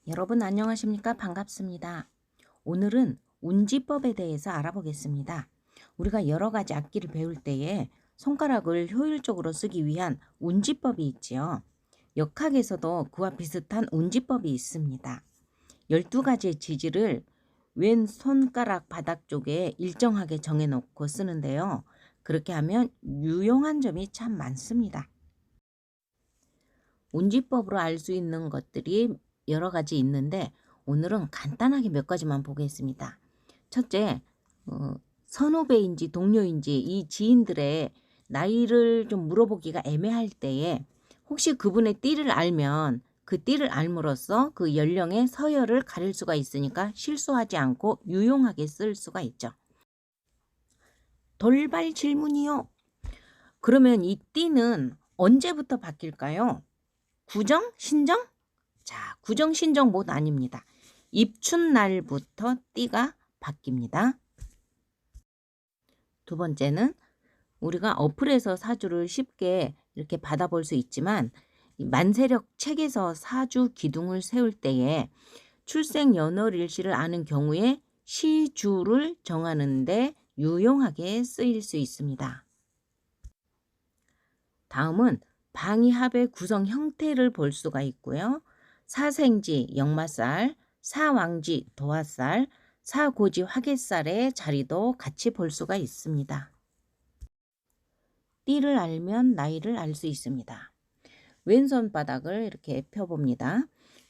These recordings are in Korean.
여러분 안녕하십니까? 반갑습니다. 오늘은 운지법에 대해서 알아보겠습니다. 우리가 여러 가지 악기를 배울 때에 손가락을 효율적으로 쓰기 위한 운지법이 있지요. 역학에서도 그와 비슷한 운지법이 있습니다. 12가지의 지지를 왼 손가락 바닥 쪽에 일정하게 정해놓고 쓰는데요. 그렇게 하면 유용한 점이 참 많습니다. 운지법으로 알 수 있는 것들이 여러 가지 있는데 오늘은 간단하게 몇 가지만 보겠습니다. 첫째, 선후배인지 동료인지 이 지인들의 나이를 좀 물어보기가 애매할 때에 혹시 그분의 띠를 알면 그 띠를 알므로써 그 연령의 서열을 가릴 수가 있으니까 실수하지 않고 유용하게 쓸 수가 있죠. 돌발 질문이요. 그러면 이 띠는 언제부터 바뀔까요? 구정? 신정? 자, 구정, 신정 모두 아닙니다. 입춘날부터 띠가 바뀝니다. 두 번째는 우리가 어플에서 사주를 쉽게 이렇게 받아볼 수 있지만 이 만세력 책에서 사주 기둥을 세울 때에 출생 연월일시를 아는 경우에 시주를 정하는데 유용하게 쓰일 수 있습니다. 다음은 방위합의 구성 형태를 볼 수가 있고요. 사생지 역마살, 사왕지 도화살, 사고지 화개살의 자리도 같이 볼 수가 있습니다. 띠를 알면 나이를 알 수 있습니다. 왼손 바닥을 이렇게 펴봅니다.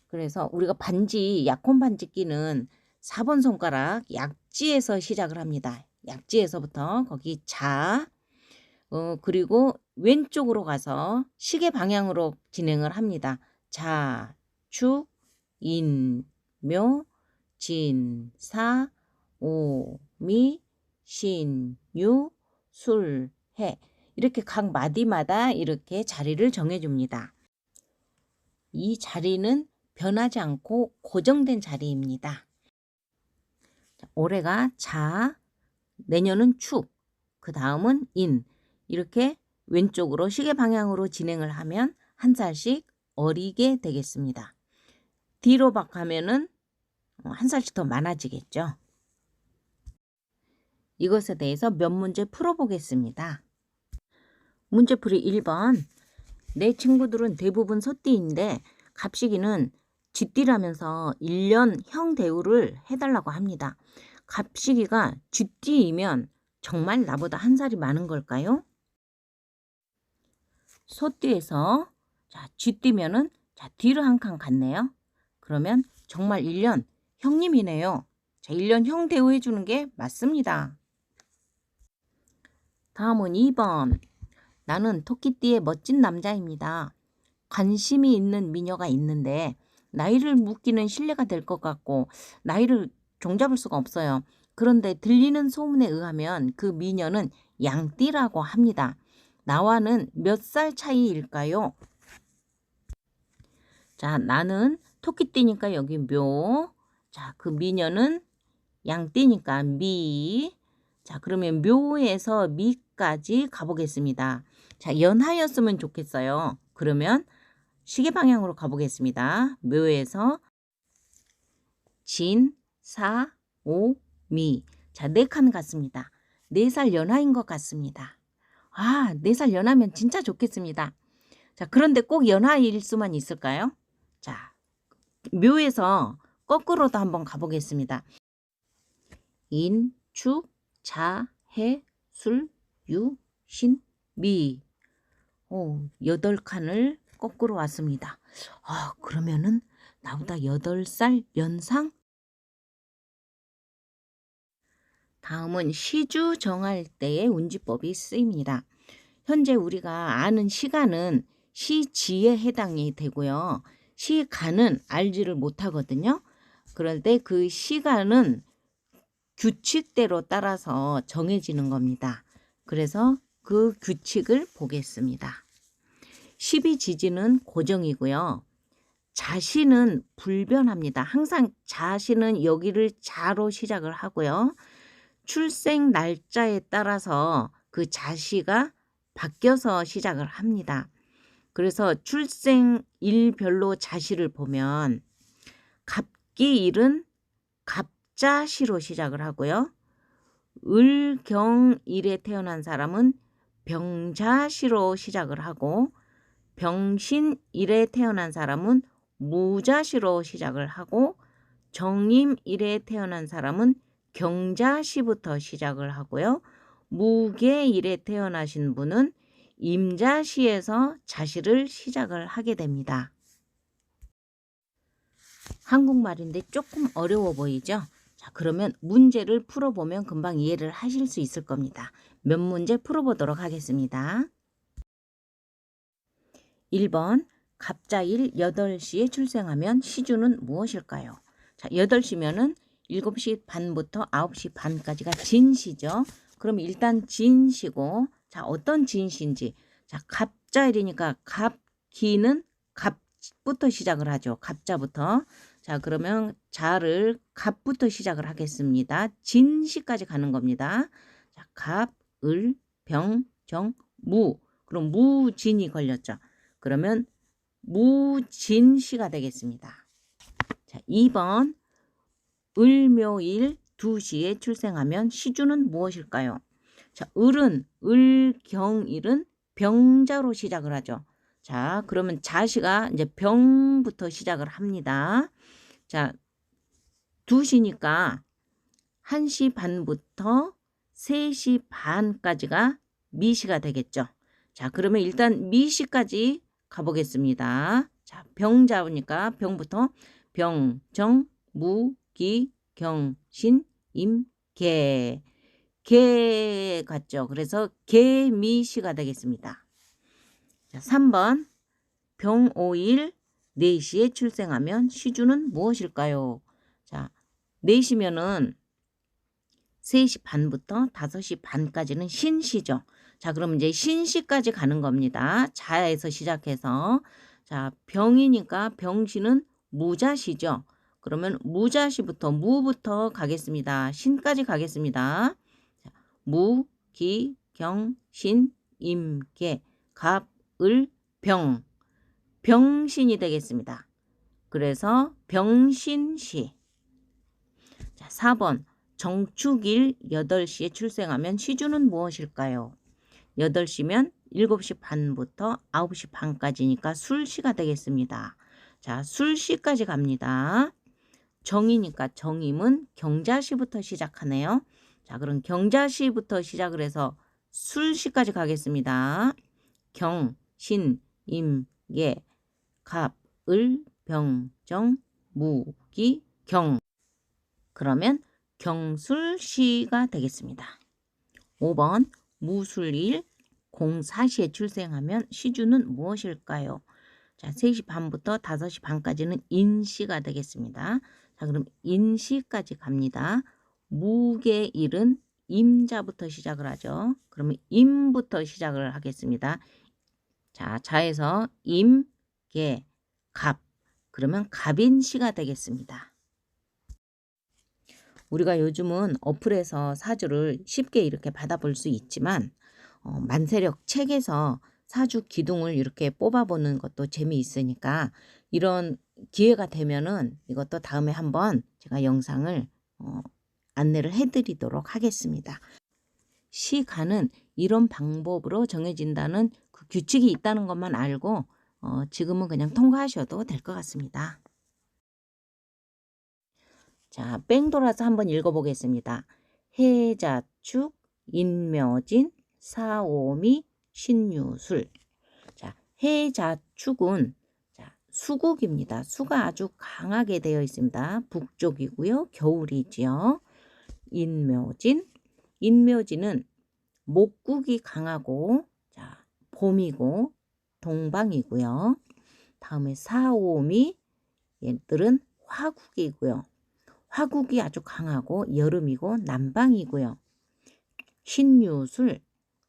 그래서 우리가 반지, 약혼 반지 끼는 4번 손가락 약지에서 시작을 합니다. 약지에서부터 거기 자, 그리고 왼쪽으로 가서 시계 방향으로 진행을 합니다. 자, 축, 인, 묘, 진, 사, 오, 미, 신, 유, 술, 해. 이렇게 각 마디마다 이렇게 자리를 정해줍니다. 이 자리는 변하지 않고 고정된 자리입니다. 올해가 자, 내년은 축, 그 다음은 인. 이렇게 왼쪽으로 시계 방향으로 진행을 하면 한 살씩 어리게 되겠습니다. 뒤로 가면은 한 살씩 더 많아지겠죠. 이것에 대해서 몇 문제 풀어보겠습니다. 문제풀이 1번. 내 친구들은 대부분 소띠인데 갑시기는 쥐띠라면서 1년 형 대우를 해달라고 합니다. 갑시기가 쥐띠이면 정말 나보다 한 살이 많은 걸까요? 소띠에서 자, 쥐띠면은 자, 뒤로 한 칸 갔네요. 그러면 정말 1년 형님이네요. 자, 1년 형 대우해 주는 게 맞습니다. 다음은 2번. 나는 토끼띠의 멋진 남자입니다. 관심이 있는 미녀가 있는데 나이를 묻기는 실례가 될 것 같고 나이를 종잡을 수가 없어요. 그런데 들리는 소문에 의하면 그 미녀는 양띠라고 합니다. 나와는 몇 살 차이일까요? 자, 나는 토끼띠니까 여기 묘. 자, 그 미녀는 양띠니까 미. 자, 그러면 묘에서 미까지 가보겠습니다. 자, 연하였으면 좋겠어요. 그러면 시계 방향으로 가보겠습니다. 묘에서 진, 사, 오, 미. 자, 4칸 같습니다. 4살 연하인 것 같습니다. 아, 4살 연하면 진짜 좋겠습니다. 자, 그런데 꼭 연하일 수만 있을까요? 자, 묘에서 거꾸로도 한번 가보겠습니다. 인, 축, 자, 해, 술, 유, 신, 미. 8칸을 거꾸로 왔습니다. 그러면은 나보다 8살 연상? 다음은 시주 정할 때의 운지법이 쓰입니다. 현재 우리가 아는 시간은 시지에 해당이 되고요. 시간은 알지를 못하거든요. 그런데 그 시간은 규칙대로 따라서 정해지는 겁니다. 그래서 그 규칙을 보겠습니다. 12지지는 고정이고요. 자신은 불변합니다. 항상 자신은 여기를 자로 시작을 하고요. 출생 날짜에 따라서 그 자시가 바뀌어서 시작을 합니다. 그래서 출생일별로 자시를 보면 갑기일은 갑자시로 시작을 하고요. 을경일에 태어난 사람은 병자시로 시작을 하고 병신일에 태어난 사람은 무자시로 시작을 하고 정임일에 태어난 사람은 경자시부터 시작을 하고요. 무계일에 태어나신 분은 임자시에서 자시를 시작을 하게 됩니다. 한국말인데 조금 어려워 보이죠? 자, 그러면 문제를 풀어보면 금방 이해를 하실 수 있을 겁니다. 몇 문제 풀어보도록 하겠습니다. 1번 갑자일 8시에 출생하면 시주는 무엇일까요? 자, 8시면은 7시 반부터 9시 반까지가 진시죠. 그럼 일단 진시고, 자, 어떤 진시인지. 자, 갑자일이니까 갑기는 갑부터 시작을 하죠. 갑자부터. 자, 그러면 자를 갑부터 시작을 하겠습니다. 진시까지 가는 겁니다. 자, 갑, 을, 병, 정, 무. 그럼 무진이 걸렸죠. 그러면 무진시가 되겠습니다. 자, 2번 을묘일 2시에 출생하면 시주는 무엇일까요? 자, 을경일은 병자로 시작을 하죠. 자, 그러면 자시가 이제 병부터 시작을 합니다. 자, 2시니까 1시 반부터 3시 반까지가 미시가 되겠죠. 자, 그러면 일단 미시까지 가보겠습니다. 자, 병자니까 병부터 병, 정, 무, 기, 경, 신, 임, 개. 개 같죠. 그래서 개미시가 되겠습니다. 자, 3번 병오일 4시에 출생하면 시주는 무엇일까요? 자, 4시면은 3시 반부터 5시 반까지는 신시죠. 자, 그럼 이제 신시까지 가는 겁니다. 자에서 시작해서. 자, 병이니까 병시는 무자시죠. 그러면 무자시부터 무부터 가겠습니다. 신까지 가겠습니다. 자, 무, 기, 경, 신, 임, 개, 갑, 을, 병. 병신이 되겠습니다. 그래서 병신시. 자, 4번 정축일 8시에 출생하면 시주는 무엇일까요? 8시면 7시 반부터 9시 반까지니까 술시가 되겠습니다. 자, 술시까지 갑니다. 정이니까 정임은 경자시부터 시작하네요. 자, 그럼 경자시부터 시작을 해서 술시까지 가겠습니다. 경, 신, 임, 예, 갑, 을, 병, 정, 무, 기, 경. 그러면 경술시가 되겠습니다. 5번 무술일 04시에 출생하면 시주는 무엇일까요? 자, 3시 반부터 5시 반까지는 인시가 되겠습니다. 자, 그럼 인시까지 갑니다. 무계일은 임자부터 시작을 하죠. 그러면 임부터 시작을 하겠습니다. 자, 자에서 임, 계, 갑. 그러면 갑인시가 되겠습니다. 우리가 요즘은 어플에서 사주를 쉽게 이렇게 받아볼 수 있지만 만세력 책에서 사주 기둥을 이렇게 뽑아보는 것도 재미있으니까 이런 기회가 되면은 이것도 다음에 한번 제가 영상을 안내를 해드리도록 하겠습니다. 시간은 이런 방법으로 정해진다는 그 규칙이 있다는 것만 알고 지금은 그냥 통과하셔도 될 것 같습니다. 자, 뺑 돌아서 한번 읽어보겠습니다. 해자축, 인묘진, 사오미, 신유술. 자, 해자축은 자, 수국입니다. 수가 아주 강하게 되어 있습니다. 북쪽이고요. 겨울이지요. 인묘진. 인묘진은 목국이 강하고 자, 봄이고 동방이고요. 다음에 사오미 얘들은 화국이고요. 화국이 아주 강하고 여름이고 남방이고요. 신유술,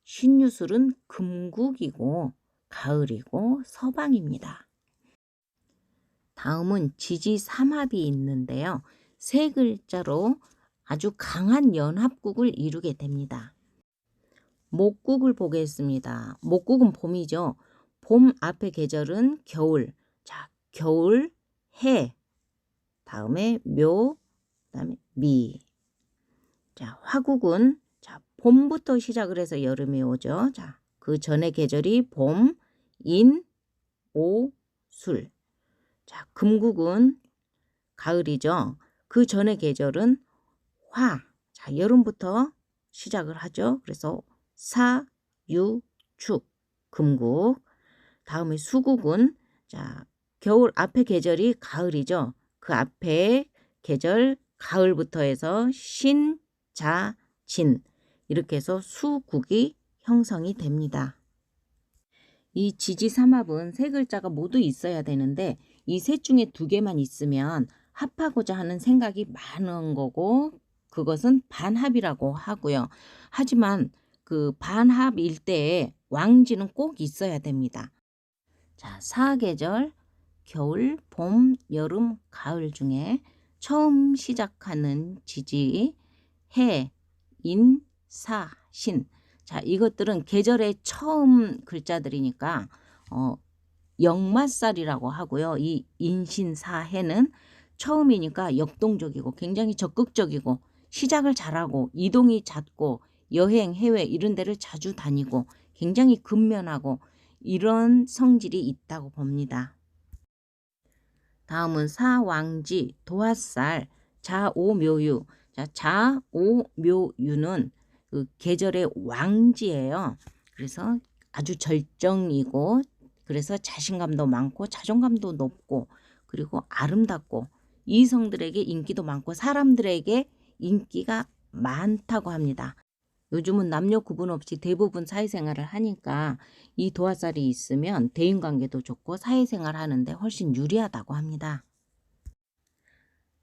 신유술은 금국이고 가을이고 서방입니다. 다음은 지지삼합이 있는데요. 세 글자로 아주 강한 연합국을 이루게 됩니다. 목국을 보겠습니다. 목국은 봄이죠. 봄 앞에 계절은 겨울. 자, 겨울, 해. 다음에 묘, 그다음에 미. 자, 화국은 자, 봄부터 시작을 해서 여름이 오죠. 자, 그 전에 계절이 봄, 인, 오, 술. 자, 금국은 가을이죠. 그 전에 계절은 화. 자, 여름부터 시작을 하죠. 그래서 사, 유, 축, 금국. 다음에 수국은 자, 겨울 앞에 계절이 가을이죠. 그 앞에 계절 가을부터 해서 신, 자, 진 이렇게 해서 수국이 형성이 됩니다. 이 지지삼합은 세 글자가 모두 있어야 되는데 이 셋 중에 두 개만 있으면 합하고자 하는 생각이 많은 거고 그것은 반합이라고 하고요. 하지만 그 반합일 때에 왕지는 꼭 있어야 됩니다. 자, 사계절 겨울, 봄, 여름, 가을 중에 처음 시작하는 지지 해, 인, 사, 신. 자, 이것들은 계절의 처음 글자들이니까 역마살이라고 하고요. 이 인신사해는 처음이니까 역동적이고 굉장히 적극적이고 시작을 잘하고 이동이 잦고 여행, 해외 이런 데를 자주 다니고 굉장히 근면하고 이런 성질이 있다고 봅니다. 다음은 사왕지, 도화살, 자오묘유. 자, 자오묘유는 그 계절의 왕지예요. 그래서 아주 절정이고 그래서 자신감도 많고 자존감도 높고 그리고 아름답고 이성들에게 인기도 많고 사람들에게 인기가 많다고 합니다. 요즘은 남녀 구분 없이 대부분 사회생활을 하니까 이 도화살이 있으면 대인관계도 좋고 사회생활 하는데 훨씬 유리하다고 합니다.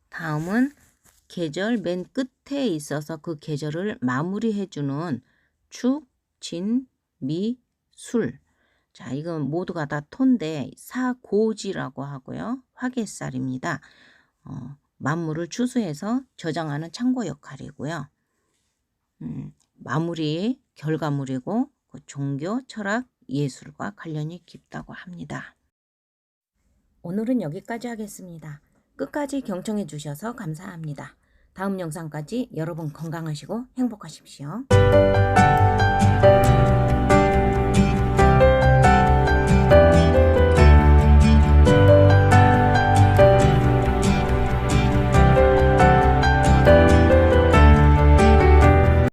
다음은 계절 맨 끝에 있어서 그 계절을 마무리해주는 축, 진, 미, 술. 자, 이건 모두가 다 토인데 사고지라고 하고요. 화개살입니다. 만물을 추수해서 저장하는 창고 역할이고요. 마무리, 결과물이고 그 종교, 철학, 예술과 관련이 깊다고 합니다. 오늘은 여기까지 하겠습니다. 끝까지 경청해 주셔서 감사합니다. 다음 영상까지 여러분 건강하시고 행복하십시오.